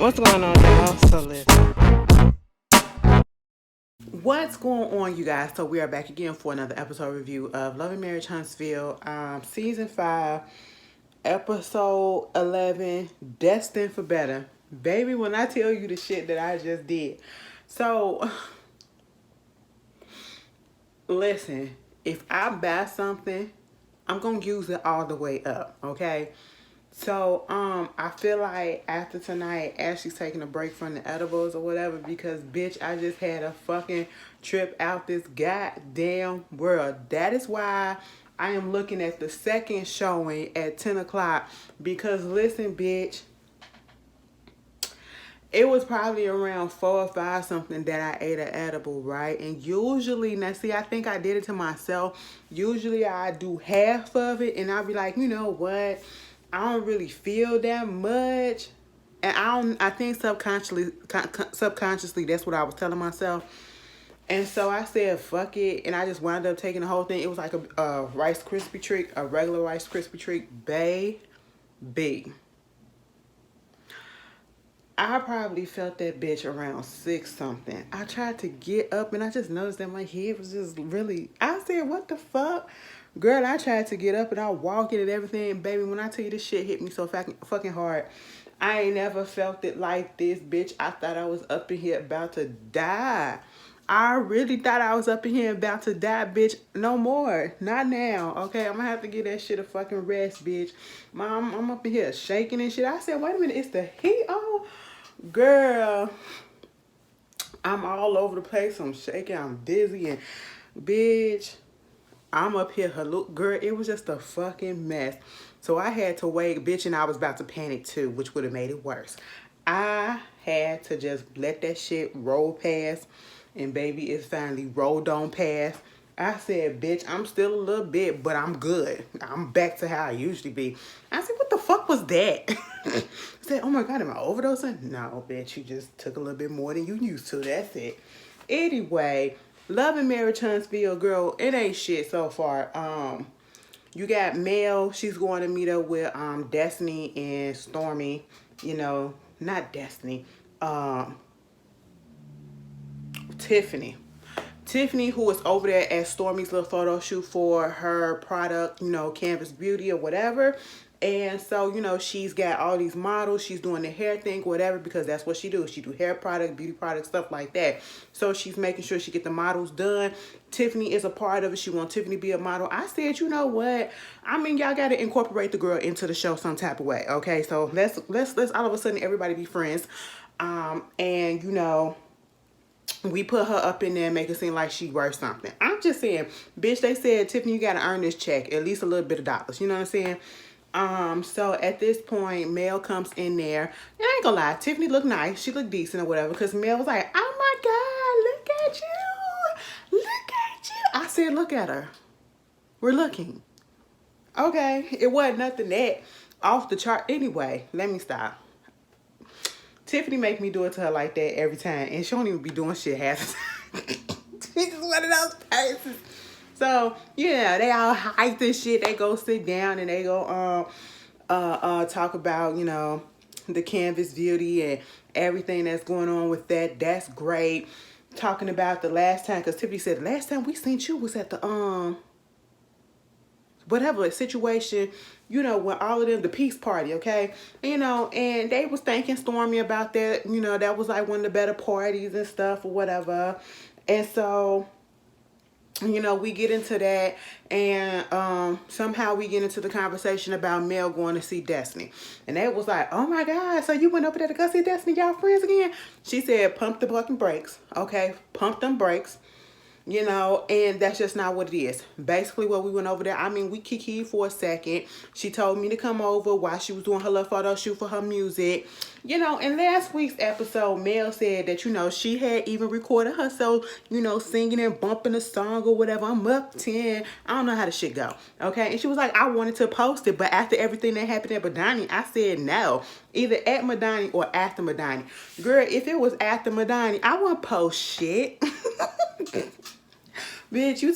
What's going on, y'all? So listen. What's going on, you guys? So we are back again for another episode review of Love and Marriage Huntsville, season 5, episode 11, Destined for Better. Baby, when I tell you the shit that I just did. So, listen, if I buy something, I'm going to use it all the way up, okay? So, I feel like after tonight, Ashley's taking a break from the edibles or whatever because, bitch, I just had a fucking trip out this goddamn world. That is why I am looking at the second showing at 10 o'clock because, listen, bitch, it was probably around 4 or 5 something that I ate an edible, right? And usually, now see, I think I did it to myself. Usually I do half of it and I'll be like, you know what? I don't really feel that much. And I think subconsciously, that's what I was telling myself. And so I said, fuck it. And I just wound up taking the whole thing. It was like a Rice Krispie treat, a regular Rice Krispie treat. Baby. I probably felt that bitch around 6 something. I tried to get up and I just noticed that my head was just really, I said, what the fuck? Girl, I tried to get up and I walked in and everything. Baby, when I tell you this shit hit me so fucking hard, I ain't never felt it like this, bitch. I thought I was up in here about to die. I really thought I was up in here about to die, bitch. No more. Not now. Okay, I'm gonna have to give that shit a fucking rest, bitch. Mom, I'm up in here shaking and shit. I said, wait a minute, it's the heat on? Girl, I'm all over the place. I'm shaking. I'm dizzy. And, bitch, I'm up here. Girl, it was just a fucking mess. So I had to wait, bitch, and I was about to panic too, which would have made it worse. I had to just let that shit roll past. And baby, it's finally rolled on past. I said, bitch, I'm still a little bit, but I'm good. I'm back to how I usually be. I said, what the fuck was that? I said, oh my God, am I overdosing? No, bitch, you just took a little bit more than you used to. That's it. Anyway, Love and Marriage Huntsville, girl, it ain't shit so far. You got Mel. She's going to meet up with Destiny and Stormy. You know, not Destiny. Tiffany, who is over there at Stormy's little photo shoot for her product, you know, Canvas Beauty or whatever. And so, you know, she's got all these models. She's doing the hair thing, whatever, because that's what she do. She do hair product, beauty product, stuff like that. So she's making sure she get the models done. Tiffany is a part of it. She wants Tiffany to be a model. I said, you know what? I mean, y'all got to incorporate the girl into the show some type of way. Okay, so let's all of a sudden everybody be friends. And, you know, we put her up in there and make it seem like she worth something. I'm just saying, bitch, they said, Tiffany, you got to earn this check, at least a little bit of dollars. You know what I'm saying? So at this point, Mel comes in there. And I ain't gonna lie, Tiffany looked nice. She looked decent or whatever. Because Mel was like, oh my God, look at you. Look at you. I said, look at her. We're looking. Okay. It wasn't nothing that off the chart. Anyway, let me stop. Tiffany make me do it to her like that every time. And she don't even be doing shit half the time. She's just one of those persons. So, yeah, they all hype this shit. They go sit down and they go talk about, you know, the Canvas Beauty and everything that's going on with that. That's great. Talking about the last time, because Tiffany said the last time we seen you was at the whatever situation, you know, when all of them, the peace party, okay? You know, and they was thanking Stormy about that. You know, that was like one of the better parties and stuff or whatever. And so, you know, we get into that, and somehow we get into the conversation about Mel going to see Destiny. And they was like, oh my God, so you went over there to go see Destiny, y'all friends again? She said, pump the fucking brakes, okay? Pump them brakes. You know, and that's just not what it is. Basically, what we went over there, I mean, we kikied for a second. She told me to come over while she was doing her little photo shoot for her music. You know, in last week's episode, Mel said that, you know, she had even recorded herself, you know, singing and bumping a song or whatever. I'm up 10. I don't know how the shit go. Okay. And she was like, I wanted to post it, but after everything that happened at Madani, I said no. Either at Madani or after Madani. Girl, if it was after Madani, I wouldn't post shit. Bitch, you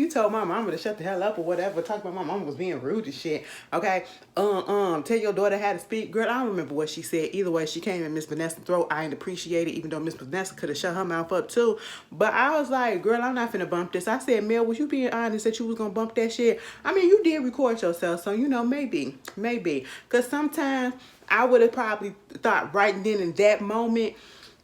told my mama to shut the hell up or whatever. Talk about my mama was being rude and shit. Okay. Tell your daughter how to speak. Girl, I don't remember what she said. Either way, she came in Miss Vanessa's throat. I ain't appreciate it, even though Miss Vanessa could have shut her mouth up too. But I was like, girl, I'm not finna bump this. I said, Mel, was you being honest that you was gonna bump that shit? I mean, you did record yourself, so you know, maybe. Cause sometimes I would have probably thought right then in that moment,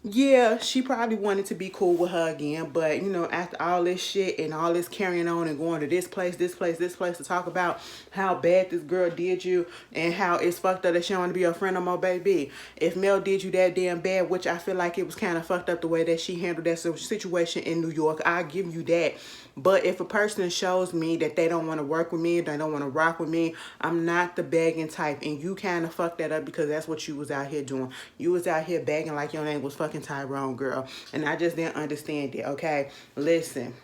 yeah, she probably wanted to be cool with her again. But, you know, after all this shit and all this carrying on and going to this place to talk about how bad this girl did you and how it's fucked up that she don't want to be your friend no more, baby. If Mel did you that damn bad, which I feel like it was kind of fucked up the way that she handled that situation in New York, I give you that. But if a person shows me that they don't want to work with me, they don't want to rock with me, I'm not the begging type. And you kind of fucked that up because that's what you was out here doing. You was out here begging like your name was fucking Tyrone, girl. And I just didn't understand it, okay? Listen,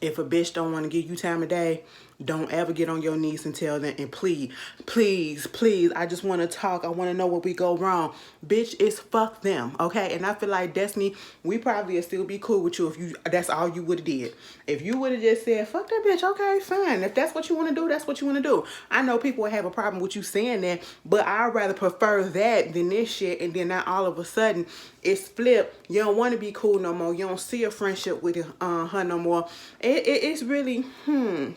if a bitch don't want to give you time of day, don't ever get on your knees and tell them, and please, I just want to talk. I want to know what we go wrong. Bitch, it's fuck them, okay? And I feel like, Destiny, we probably would still be cool with you if that's all you would have did. If you would have just said, fuck that bitch, okay, fine. If that's what you want to do, that's what you want to do. I know people would have a problem with you saying that, but I'd rather prefer that than this shit, and then now all of a sudden, it's flipped. You don't want to be cool no more. You don't see a friendship with her no more. It's really,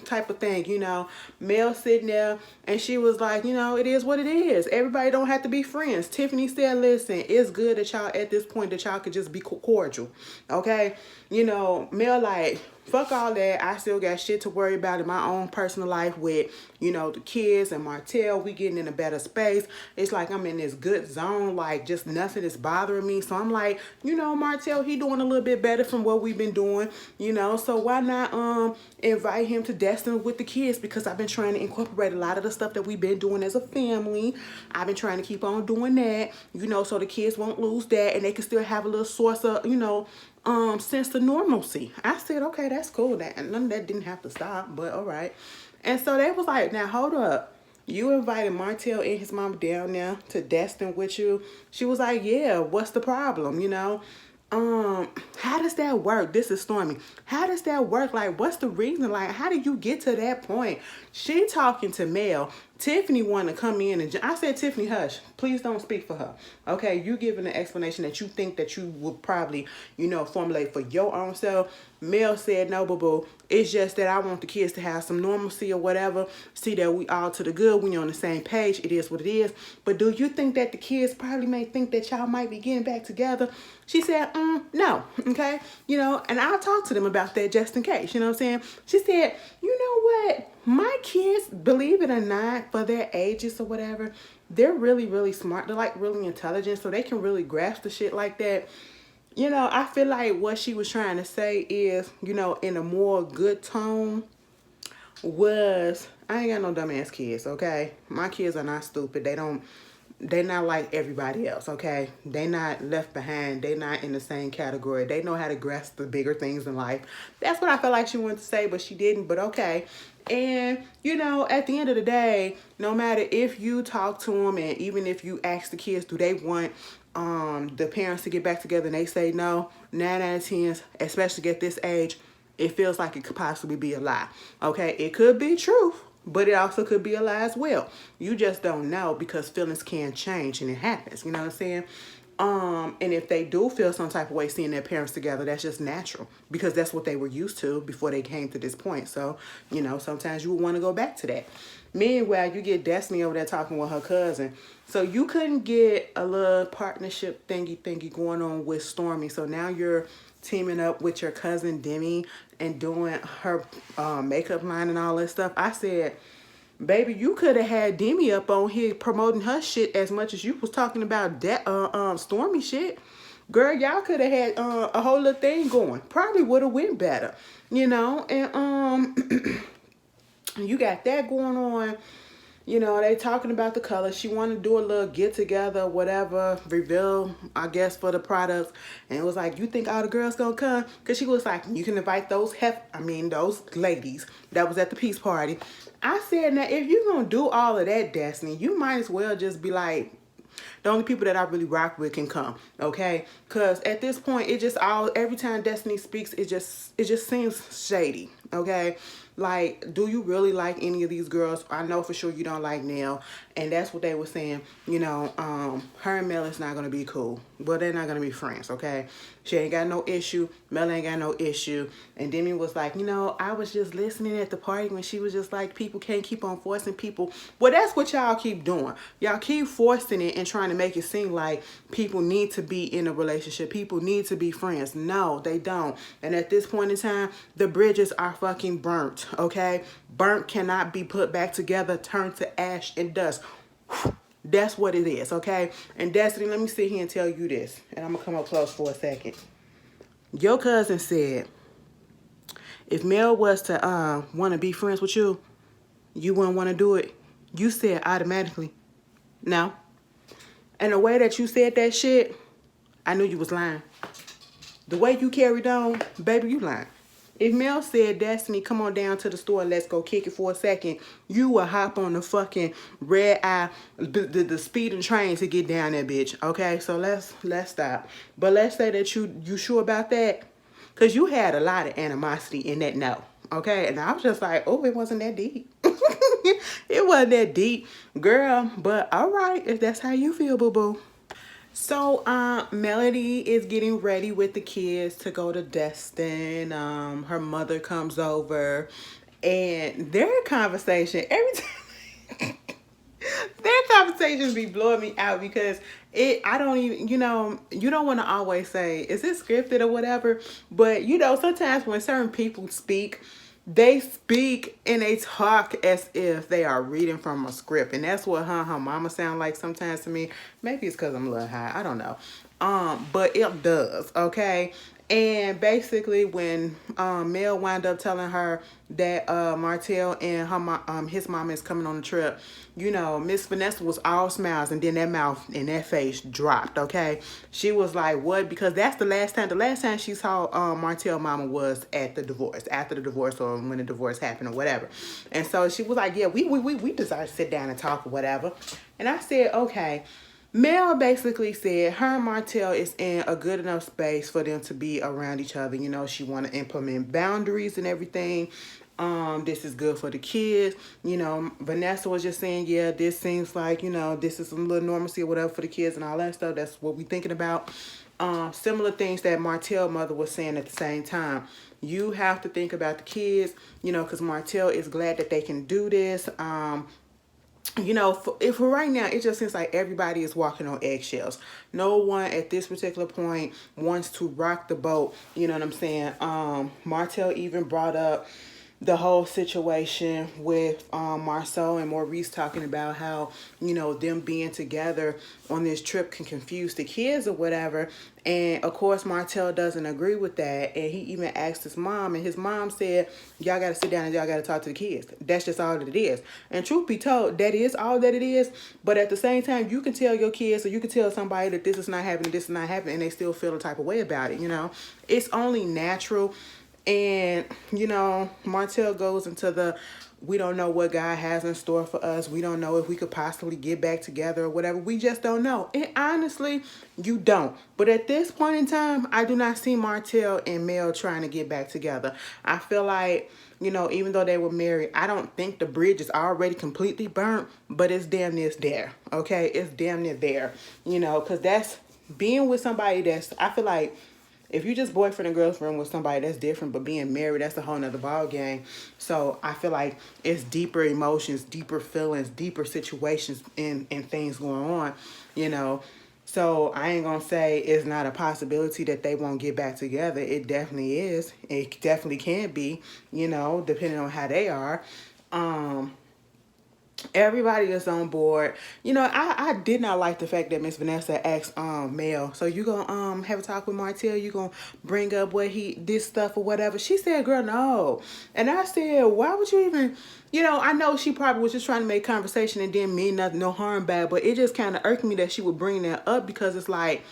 type of thing, you know. Mel sitting there, and she was like, you know, it is what it is. Everybody don't have to be friends. Tiffany said, listen, it's good that y'all at this point that y'all could just be cordial, okay? You know, Mel like, fuck all that. I still got shit to worry about in my own personal life with, you know, the kids and Martell. We getting in a better space. It's like I'm in this good zone. Like, just nothing is bothering me. So I'm like, you know, Martell, he doing a little bit better from what we've been doing, you know. So why not invite him to Destin with the kids? Because I've been trying to incorporate a lot of the stuff that we've been doing as a family. I've been trying to keep on doing that, you know, so the kids won't lose that and they can still have a little source of, you know, sense of normalcy. I said, okay, that's cool. That none of that didn't have to stop, but all right. And so they was like, now hold up. You invited Martell and his mama down there to Destin with you. She was like, yeah, what's the problem, you know? How does that work? This is Stormy. How does that work? Like, what's the reason? Like, how did you get to that point? She talking to Mel. Tiffany wanted to come in and I said, Tiffany, hush. Please don't speak for her. Okay, you giving an explanation that you think that you would probably, you know, formulate for your own self. Mel said, no, boo-boo. It's just that I want the kids to have some normalcy or whatever. See that we all to the good. We on the same page. It is what it is. But do you think that the kids probably may think that y'all might be getting back together? She said, no. Okay. You know, and I'll talk to them about that just in case. You know what I'm saying? She said, you know what? My kids, believe it or not, for their ages or whatever, they're really, really smart. They're like really intelligent. So they can really grasp the shit like that. You know, I feel like what she was trying to say is, you know, in a more good tone was, I ain't got no dumbass kids, okay? My kids are not stupid. They're not like everybody else, okay? They not left behind. They not in the same category. They know how to grasp the bigger things in life. That's what I felt like she wanted to say, but she didn't, but okay. And, you know, at the end of the day, no matter if you talk to them and even if you ask the kids, do they want the parents to get back together and they say no, 9 out of 10, especially at this age, it feels like it could possibly be a lie. Okay, it could be truth, but it also could be a lie as well. You just don't know because feelings can change and it happens. You know what I'm saying? And if they do feel some type of way seeing their parents together, that's just natural because that's what they were used to before they came to this point. So, you know, sometimes you would want to go back to that. Meanwhile, you get Destiny over there talking with her cousin. So you couldn't get a little partnership thingy going on with Stormy. So now you're teaming up with your cousin Demi and doing her makeup line and all that stuff. I said, baby, you could have had Demi up on here promoting her shit as much as you was talking about that Stormy shit. Girl, y'all could have had a whole little thing going. Probably would have went better, you know. And you got that going on. You know, they talking about the colors. She wanted to do a little get together, whatever, reveal, I guess, for the products. And it was like, you think all the girls gonna come? Because she was like, you can invite those those ladies that was at the peace party. I said, now, if you're gonna do all of that, Destiny, you might as well just be like, The only people that I really rock with can come, okay? Because at this point, it just every time Destiny speaks, it just seems shady, okay? Like, do you really like any of these girls? I know for sure you don't like Nell, and that's what they were saying. You know, her and Mel is not gonna be cool. Well, they're not gonna be friends, okay? She ain't got no issue. Mel ain't got no issue. And Demi was like, you know, I was just listening at the party when she was just like, people can't keep on forcing people. Well, that's what y'all keep doing. Y'all keep forcing it and trying to make it seem like people need to be in a relationship. People need to be friends. No, they don't. And at this point in time, the bridges are fucking burnt, okay? Burnt cannot be put back together, turned to ash and dust. That's what it is, okay? And Destiny, let me sit here and tell you this. And I'm going to come up close for a second. Your cousin said, if Mel was to want to be friends with you, you wouldn't want to do it. You said automatically, no. And the way that you said that shit, I knew you was lying. The way you carried on, baby, you lying. If Mel said, Destiny, come on down to the store and let's go kick it for a second, you will hop on the fucking red eye, the speeding train to get down there, bitch. Okay, so let's stop. But let's say that you sure about that? Because you had a lot of animosity in that no. Okay, and I was just like, oh, it wasn't that deep. It wasn't that deep, girl. But all right, if that's how you feel, boo-boo. So, Melody is getting ready with the kids to go to Destin. Her mother comes over, and their conversation, every time, their conversations be blowing me out because I don't even, you know, you don't want to always say, is it scripted or whatever? But, you know, sometimes when certain people speak, they speak and they talk as if they are reading from a script. And that's what her mama sound like sometimes to me. Maybe it's because I'm a little high. I don't know. But it does, okay? And basically when Mel wound up telling her that Martell and her his mama is coming on the trip, you know, Miss Vanessa was all smiles, and then that mouth and that face dropped, okay? She was like, what? Because that's the last time she saw Martell mama was at the divorce, after the divorce or when the divorce happened or whatever. And so she was like, yeah, we decided to sit down and talk or whatever. And I said, okay. Mel basically said her and Martell is in a good enough space for them to be around each other. You know, she want to implement boundaries and everything. This is good for the kids. You know, Vanessa was just saying, yeah, this seems like, you know, this is some little normalcy or whatever for the kids and all that stuff. That's what we thinking about. Similar things that Martell mother was saying at the same time. You have to think about the kids, you know, because Martell is glad that they can do this. You know, if for right now, it just seems like everybody is walking on eggshells. No one at this particular point wants to rock the boat. You know what I'm saying? Martell even brought up the whole situation with Marceau and Maurice talking about how, you know, them being together on this trip can confuse the kids or whatever. And of course, Martell doesn't agree with that. And he even asked his mom, and his mom said, y'all got to sit down and y'all got to talk to the kids. That's just all that it is. And truth be told, that is all that it is. But at the same time, you can tell your kids or you can tell somebody that this is not happening, this is not happening, and they still feel a type of way about it, you know. It's only natural. And, you know, Martell goes into the, we don't know what God has in store for us. We don't know if we could possibly get back together or whatever. We just don't know. And honestly, you don't. But at this point in time, I do not see Martell and Mel trying to get back together. I feel like, you know, even though they were married, I don't think the bridge is already completely burnt, but it's damn near there. Okay, it's damn near there. You know, because that's being with somebody that's, I feel like, if you just boyfriend and girlfriend with somebody, that's different. But being married, that's a whole nother ball game. So I feel like it's deeper emotions, deeper feelings, deeper situations and things going on, you know. So I ain't going to say it's not a possibility that they won't get back together. It definitely is. It definitely can be, you know, depending on how they are. Everybody is on board. You know, I did not like the fact that Miss Vanessa asked Mel, so you gonna have a talk with Martell, you gonna bring up what this stuff or whatever. She said, girl, no. And I said, why would you even, you know, I know she probably was just trying to make conversation and didn't mean nothing, no harm bad, but it just kind of irked me that she would bring that up because it's like,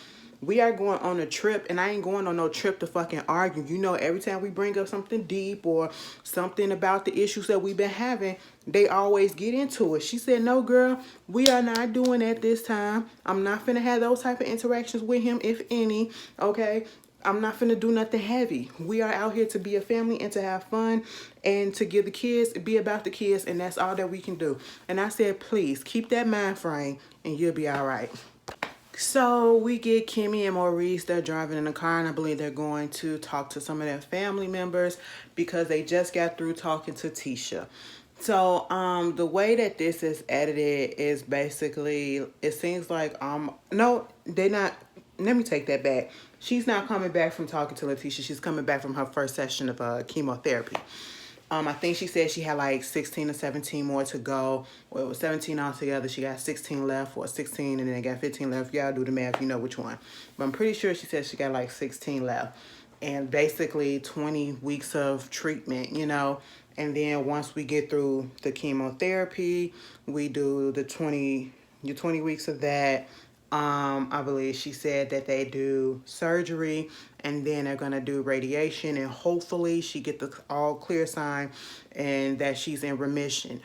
We are going on a trip, and I ain't going on no trip to fucking argue. You know, every time we bring up something deep or something about the issues that we've been having, they always get into it. She said, no, girl, we are not doing that this time. I'm not finna have those type of interactions with him, if any, okay? I'm not finna do nothing heavy. We are out here to be a family and to have fun and to give the kids, be about the kids, and that's all that we can do. And I said, please, keep that mind frame and you'll be all right. So we get Kimmy and Maurice. They're driving in the car, and I believe they're going to talk to some of their family members because they just got through talking to Tisha. So the way that this is edited is basically, it seems like no, they're not. Let me take that back. She's not coming back from talking to Letitia. She's coming back from her first session of chemotherapy. I think she said she had like 16 or 17 more to go. Well, it was 17 altogether. She got 16 left, or 16, and then got 15 left. Y'all do the math, you know which one. But I'm pretty sure she said she got like 16 left. And basically 20 weeks of treatment, you know. And then once we get through the chemotherapy, we do the 20 weeks of that. I believe she said that they do surgery and then they're going to do radiation, and hopefully she get the all clear sign and that she's in remission.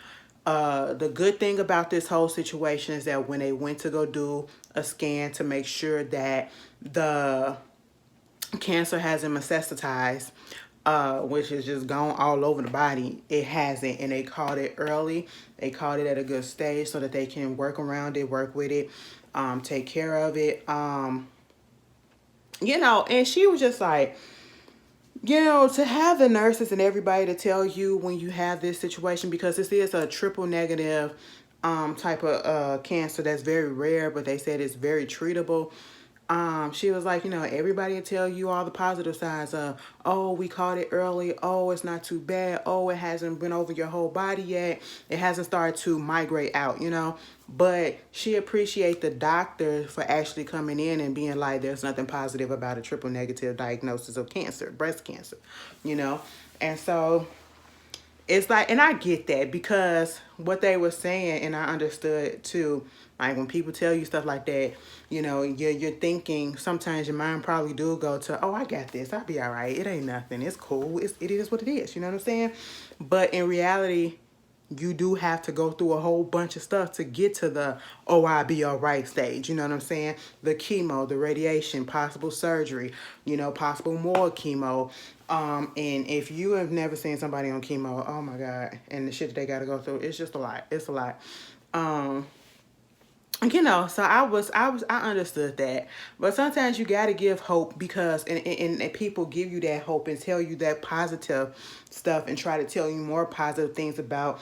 The good thing about this whole situation is that when they went to go do a scan to make sure that the cancer hasn't metastasized, which is just gone all over the body, it hasn't, and they caught it early. They caught it at a good stage so that they can work around it, work with it, take care of it. You know, and she was just like, you know, to have the nurses and everybody to tell you when you have this situation, because this is a triple negative type of cancer that's very rare, but they said it's very treatable. She was like, you know, everybody will tell you all the positive signs of, oh, we caught it early. Oh, it's not too bad. Oh, it hasn't been over your whole body yet. It hasn't started to migrate out, you know. But she appreciates the doctor for actually coming in and being like, there's nothing positive about a triple negative diagnosis of cancer, breast cancer, you know. And so it's like, and I get that, because what they were saying, and I understood too, like when people tell you stuff like that, you know, you're thinking, sometimes your mind probably do go to, oh, I got this, I'll be all right, it ain't nothing, it's cool, it is what it is, you know what I'm saying? But in reality, you do have to go through a whole bunch of stuff to get to the, oh, I'll be all right stage, you know what I'm saying? The chemo, the radiation, possible surgery, you know, possible more chemo. And if you have never seen somebody on chemo, oh my God, and the shit that they got to go through, it's just a lot. It's a lot. You know, so I understood that, but sometimes you got to give hope, because and people give you that hope and tell you that positive stuff and try to tell you more positive things about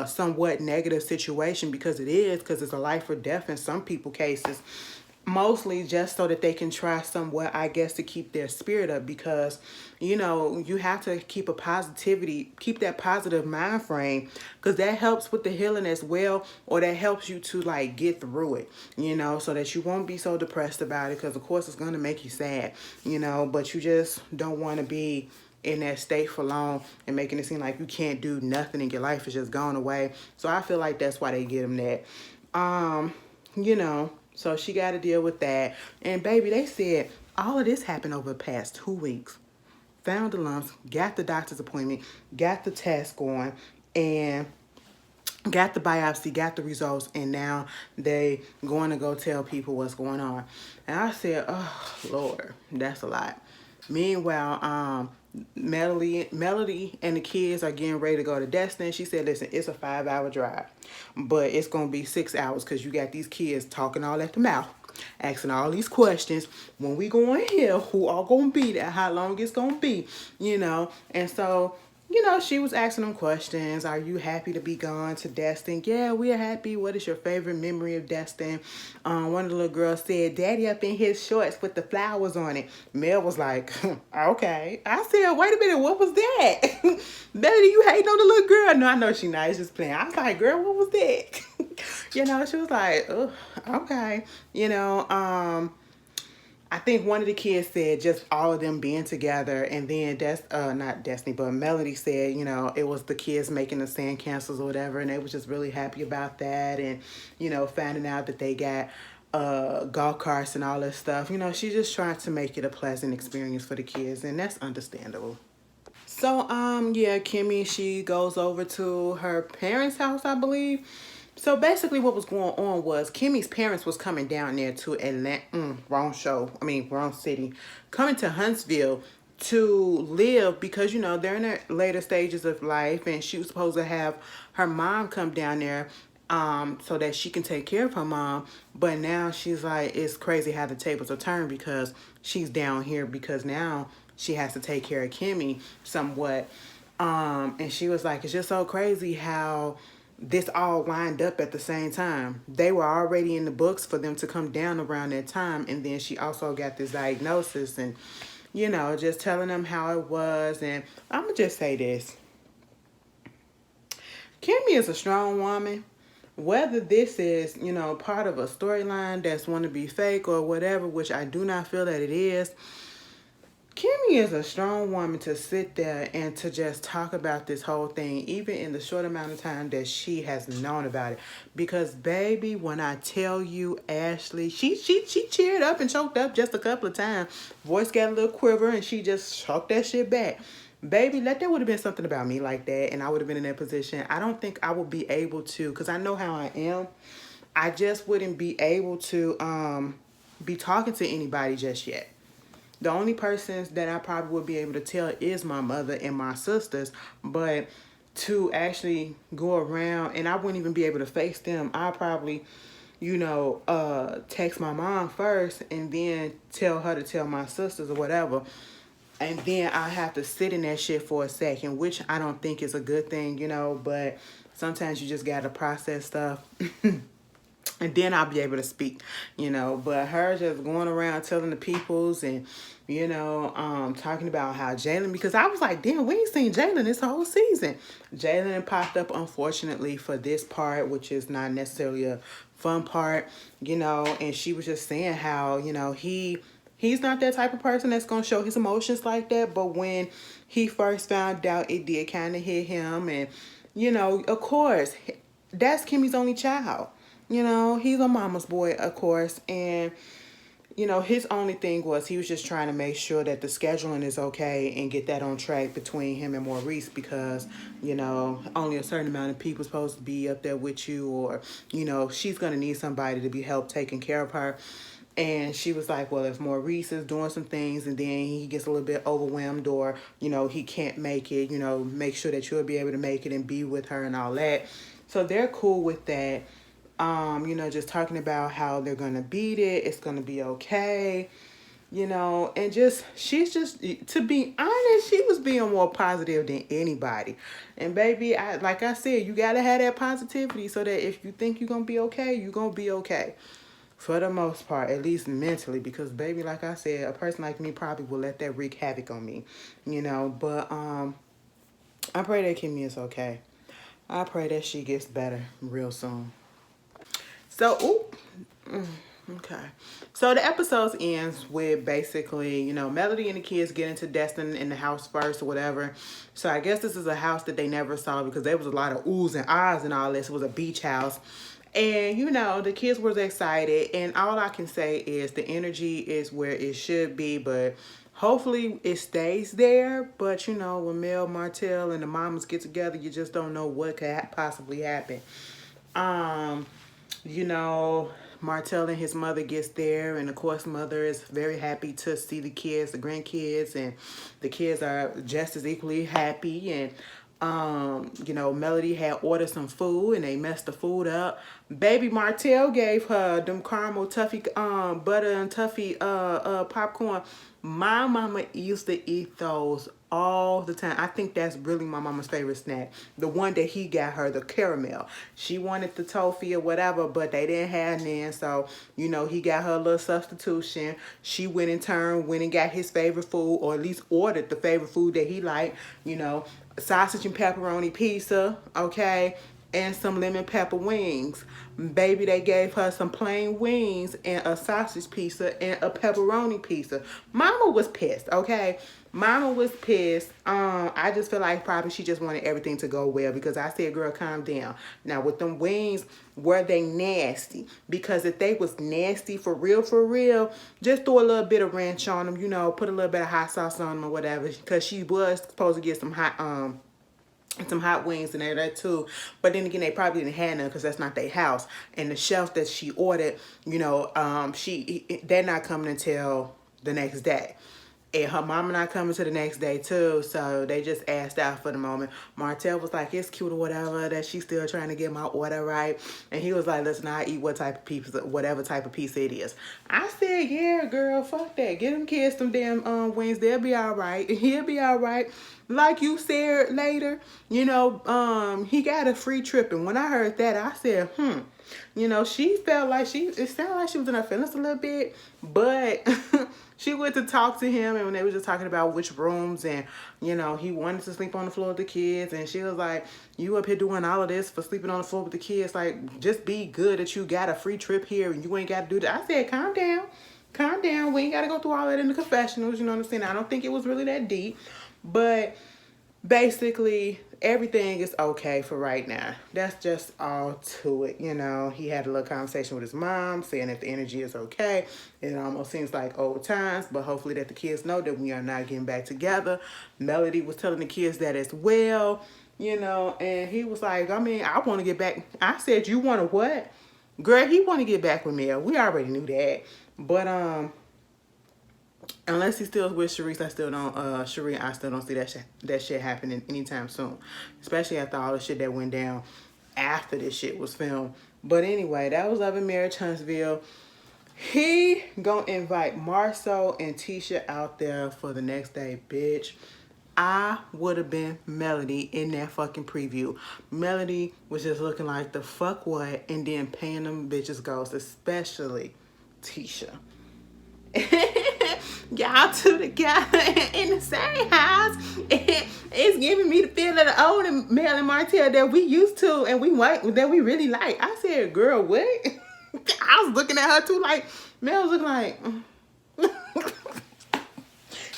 somewhat negative situation, because it's a life or death in some people cases, mostly just so that they can try somewhat, I guess, to keep their spirit up, because, you know, you have to keep that positive mind frame, because that helps with the healing as well, or that helps you to like get through it, you know, so that you won't be so depressed about it, because of course it's going to make you sad, you know, but you just don't want to be in that state for long and making it seem like you can't do nothing and your life is just gone away. So I feel like that's why they get them that. You know, so she got to deal with that. And baby, they said all of this happened over the past 2 weeks. Found the lumps, got the doctor's appointment, got the test going, and got the biopsy, got the results, and now they going to go tell people what's going on. And I said, oh, Lord, that's a lot. Meanwhile, Melody and the kids are getting ready to go to Destin. She said, listen, it's a 5-hour drive, but it's going to be 6 hours, because you got these kids talking all at the mouth, asking all these questions. When we go in here, who are going to be there, how long it's going to be, you know. And so, you know, she was asking them questions. Are you happy to be gone to Destin? Yeah, we're happy. What is your favorite memory of Destin? One of the little girls said, Daddy up in his shorts with the flowers on it. Mel was like, okay. I said, wait a minute, what was that? Betty, you hating on the little girl? No, I know she nice, just playing. I was like, girl, what was that? You know, she was like, oh, okay. You know, I think one of the kids said just all of them being together, and then not Destiny, but Melody said, you know, it was the kids making the sand castles or whatever, and they was just really happy about that, and, you know, finding out that they got golf carts and all that stuff. You know, she's just trying to make it a pleasant experience for the kids, and that's understandable. So, yeah, Kimmy, she goes over to her parents' house, I believe. So basically what was going on was Kimmy's parents was coming down there to Atlanta, wrong city, coming to Huntsville to live because, you know, they're in their later stages of life, and she was supposed to have her mom come down there so that she can take care of her mom. But now she's like, it's crazy how the tables are turned because she's down here because now she has to take care of Kimmy somewhat. And she was like, it's just so crazy how this all lined up at the same time. They were already in the books for them to come down around that time, and then she also got this diagnosis, and you know, just telling them how it was. And I'm gonna just say this: Kimmy is a strong woman. Whether this is, you know, part of a storyline that's want to be fake or whatever, which I do not feel that it is, Kimmy is a strong woman to sit there and to just talk about this whole thing, even in the short amount of time that she has known about it. Because, baby, when I tell you, Ashley, she cheered up and choked up just a couple of times. Voice got a little quiver, and she just choked that shit back. Baby, that would have been something about me like that, and I would have been in that position. I don't think I would be able to, because I know how I am. I just wouldn't be able to be talking to anybody just yet. The only persons that I probably would be able to tell is my mother and my sisters. But to actually go around, and I wouldn't even be able to face them. I'll probably, you know, text my mom first and then tell her to tell my sisters or whatever. And then I have to sit in that shit for a second, which I don't think is a good thing, you know. But sometimes you just got to process stuff. And then I'll be able to speak, you know. But her just going around telling the peoples and, you know, talking about how Jalen, because I was like, damn, we ain't seen Jalen this whole season. Jalen popped up, unfortunately, for this part, which is not necessarily a fun part, you know. And she was just saying how, you know, he's not that type of person that's going to show his emotions like that. But when he first found out, it did kind of hit him. And, you know, of course, that's Kimmy's only child. You know, he's a mama's boy, of course, and, you know, his only thing was he was just trying to make sure that the scheduling is okay and get that on track between him and Maurice because, you know, only a certain amount of people supposed to be up there with you, or, you know, she's going to need somebody to be help taking care of her. And she was like, well, if Maurice is doing some things and then he gets a little bit overwhelmed or, you know, he can't make it, you know, make sure that you'll be able to make it and be with her and all that. So they're cool with that. You know, just talking about how they're going to beat it. It's going to be okay. You know, and just, she's just, to be honest, she was being more positive than anybody. And baby, like I said, you got to have that positivity so that if you think you're going to be okay, you're going to be okay. For the most part, at least mentally, because baby, like I said, a person like me probably will let that wreak havoc on me, you know. But I pray that Kimmy is okay. I pray that she gets better real soon. So, okay. So the episode ends with basically, you know, Melody and the kids get into Destin in the house first or whatever. So I guess this is a house that they never saw because there was a lot of oohs and ahs and all this. It was a beach house. And, you know, the kids were excited. And all I can say is the energy is where it should be. But hopefully it stays there. But, you know, when Mel, Martell, and the mamas get together, you just don't know what could possibly happen. You know, Martell and his mother gets there, and of course mother is very happy to see the kids, the grandkids, and the kids are just as equally happy. And you know, Melody had ordered some food and they messed the food up. Baby Martell gave her them caramel toffee butter and toffee popcorn. My mama used to eat those all the time. I think that's really my mama's favorite snack. The one that he got her, the caramel. She wanted the toffee or whatever, but they didn't have none. So, you know, he got her a little substitution. She went in turn, went and got his favorite food, or at least ordered the favorite food that he liked. You know, sausage and pepperoni pizza, okay? and some lemon pepper wings. Baby, they gave her some plain wings and a sausage pizza and a pepperoni pizza. Mama was pissed, okay? Mama was pissed. I just feel like probably she just wanted everything to go well, because I said, girl, calm down. Now with them wings, were they nasty? Because if they was nasty for real, just throw a little bit of ranch on them, you know, put a little bit of hot sauce on them or whatever. Because she was supposed to get some hot wings in there too, but then again, they probably didn't have none because that's not their house. And the shelf that she ordered, you know, they're not coming until the next day. And her mama not coming to the next day too, so they just asked out for the moment. Martell was like, it's cute or whatever that she's still trying to get my order right. And he was like, listen, I eat what type of pizza, whatever type of pizza it is. I said, yeah, girl, fuck that. Get them kids some damn wings. They'll be all right. He'll be all right. Like you said later, you know, he got a free trip. And when I heard that, I said, you know, she felt like it sounded like she was in her feelings a little bit, but she went to talk to him, and when they were just talking about which rooms, and, you know, he wanted to sleep on the floor with the kids, and she was like, you up here doing all of this for sleeping on the floor with the kids, like, just be good that you got a free trip here, and you ain't got to do that. I said, calm down, we ain't got to go through all that in the confessionals, you know what I'm saying? I don't think it was really that deep, but basically everything is okay for right now. That's just all to it, you know. He had a little conversation with his mom saying that the energy is okay. It almost seems like old times, but hopefully that the kids know that we are not getting back together. Melody was telling the kids that as well, you know, and he was like, I mean, I want to get back. I said, you want to what? Girl, he want to get back with Mel. We already knew that, but unless he still with Sharice, I still don't see that shit happening anytime soon. Especially after all the shit that went down after this shit was filmed. But anyway, that was Love and Marriage Huntsville. He gonna invite Marceau and Tisha out there for the next day, bitch. I would have been Melody in that fucking preview. Melody was just looking like the fuck what, and then paying them bitches ghosts, especially Tisha. Y'all two together in the same house. It's giving me the feel of the old Mel and Martell that we used to and that we really like. I said, girl, what? I was looking at her too, like, Mel was looking like.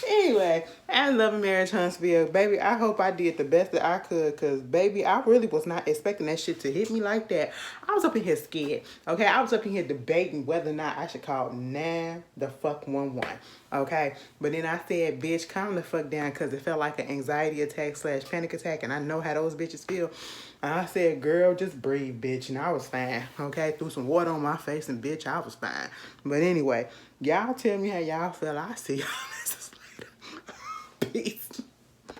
Anyway, I love Marriage Huntsville. Baby, I hope I did the best that I could, because, baby, I really was not expecting that shit to hit me like that. I was up in here scared, okay? I was up in here debating whether or not I should call 911, okay? But then I said, bitch, calm the fuck down, because it felt like an anxiety attack / panic attack, and I know how those bitches feel. And I said, girl, just breathe, bitch, and I was fine, okay? Threw some water on my face, and, bitch, I was fine. But anyway, y'all tell me how y'all feel. I see y'all. Peace.